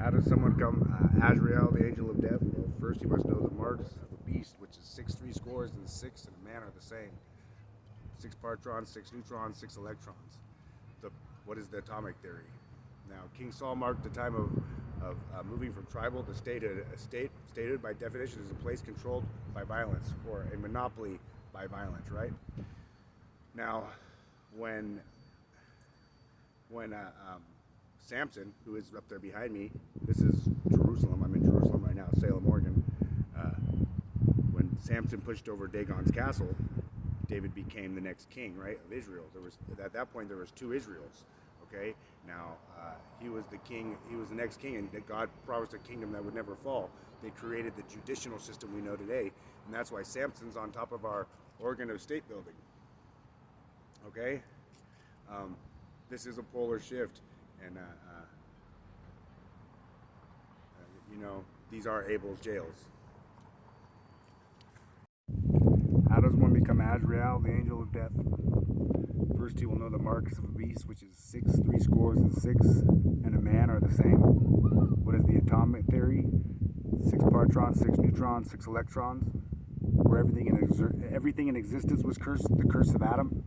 How does someone come Azrael, the angel of death? Well, first you must know the marks of a beast, which is 6 3 scores, and 6 and a man are the same. 6 partrons, 6 neutrons, 6 electrons. What is the atomic theory? Now, King Saul marked the time of moving from tribal to statehood. A state, statehood by definition, is a place controlled by violence, or a monopoly by violence, right? Now, when Samson, who is up there behind me, this is Jerusalem, I'm in Jerusalem right now, Salem, Oregon. When Samson pushed over Dagon's castle, David became the next king, right, of Israel. At that point there was 2 Israels. Okay, now he was the king, he was the next king, and God promised a kingdom that would never fall. They created the judicial system we know today, and that's why Samson's on top of our Oregon of State building. Okay, this is a polar shift, and you know, these are Abel's jails. How does one become Azrael, the angel of death? First, he will know the marks of a beast, which is 6 3 scores, and 6 and a man are the same. What is the atomic theory? 6 partrons, 6 neutrons, 6 electrons. Where everything in existence was cursed, the curse of Adam.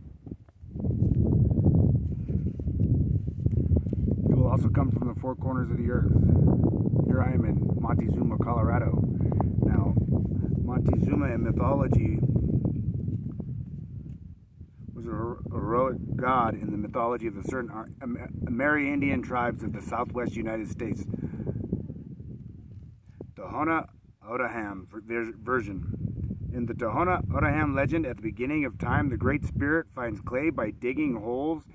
He will also come from the 4 corners of the earth. Here I am in Montezuma, Colorado. Now, Montezuma in mythology was a heroic god in the mythology of the certain Amerindian tribes of the southwest United States. Tohono O'odham version. In the Tohono O'odham legend, at the beginning of time, the Great Spirit finds clay by digging holes.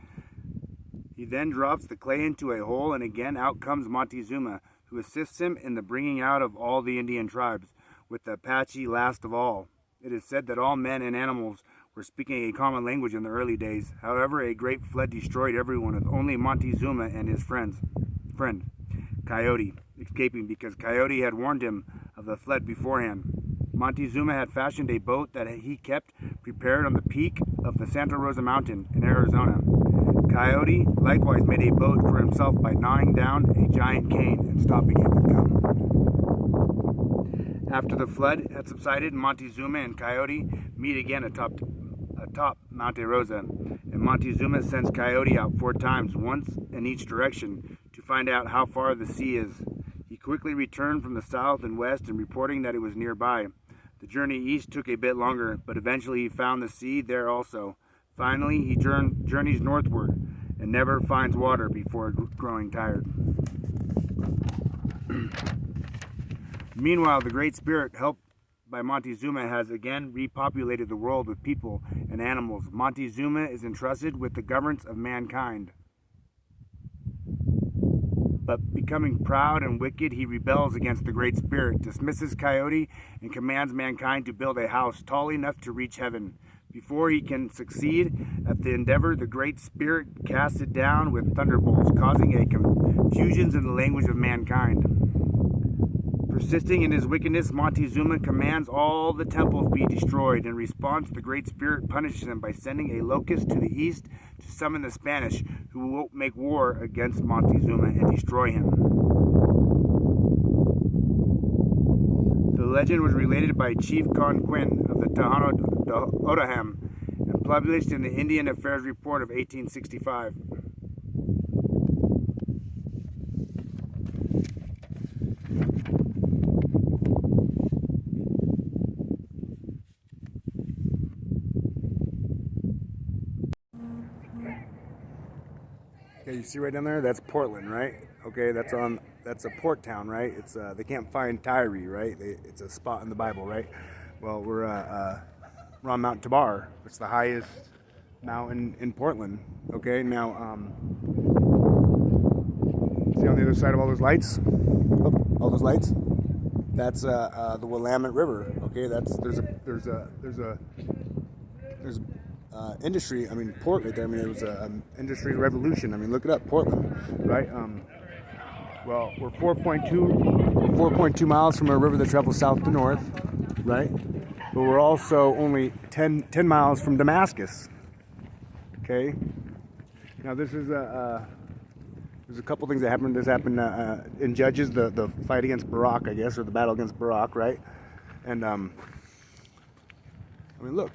He then drops the clay into a hole, and again out comes Montezuma, who assists him in the bringing out of all the Indian tribes, with the Apache last of all. It is said that all men and animals were speaking a common language in the early days. However, a great flood destroyed everyone, with only Montezuma and his friend, Coyote, escaping because Coyote had warned him of the flood beforehand. Montezuma had fashioned a boat that he kept prepared on the peak of the Santa Rosa Mountain in Arizona. Coyote likewise made a boat for himself by gnawing down a giant cane and stopping it with gum. After the flood had subsided, Montezuma and Coyote meet again atop Monte Rosa, and Montezuma sends Coyote out 4 times, once in each direction, to find out how far the sea is. He quickly returned from the south and west and reporting that it was nearby. The journey east took a bit longer, but eventually he found the sea there also. Finally, he journeys northward and never finds water before growing tired. Meanwhile, the Great Spirit, helped by Montezuma, has again repopulated the world with people and animals. Montezuma is entrusted with the governance of mankind. But becoming proud and wicked, he rebels against the Great Spirit, dismisses Coyote, and commands mankind to build a house tall enough to reach heaven. Before he can succeed at the endeavor, the Great Spirit casts it down with thunderbolts, causing a confusion in the language of mankind. Persisting in his wickedness, Montezuma commands all the temples be destroyed. In response, the Great Spirit punishes him by sending a locust to the east to summon the Spanish, who will make war against Montezuma and destroy him. The legend was related by Chief Conquin of the Tohono O'odham and published in the Indian Affairs Report of 1865. Okay, you see right down there? That's Portland, right? Okay, that's a port town, right? It's they can't find Tyre, right? It's a spot in the Bible, right? Well, we're on Mount Tabor. It's the highest mountain in Portland. Okay, now see on the other side of all those lights? Oh, all those lights? That's the Willamette River. Okay, there's industry. I mean, port right there. I mean, it was an industry revolution. I mean, look it up, Portland, right? Well, we're 4.2 miles from a river that travels south to north, right? But we're also only 10 miles from Damascus. Okay. Now this is There's a couple things that happened. This happened in Judges, the fight against Barak, I guess, or the battle against Barak, right? And I mean, look,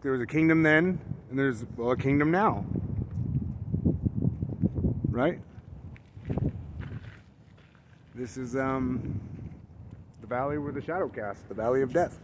there was a kingdom then, and there's a kingdom now, right? This is the valley where the shadow cast, the valley of death.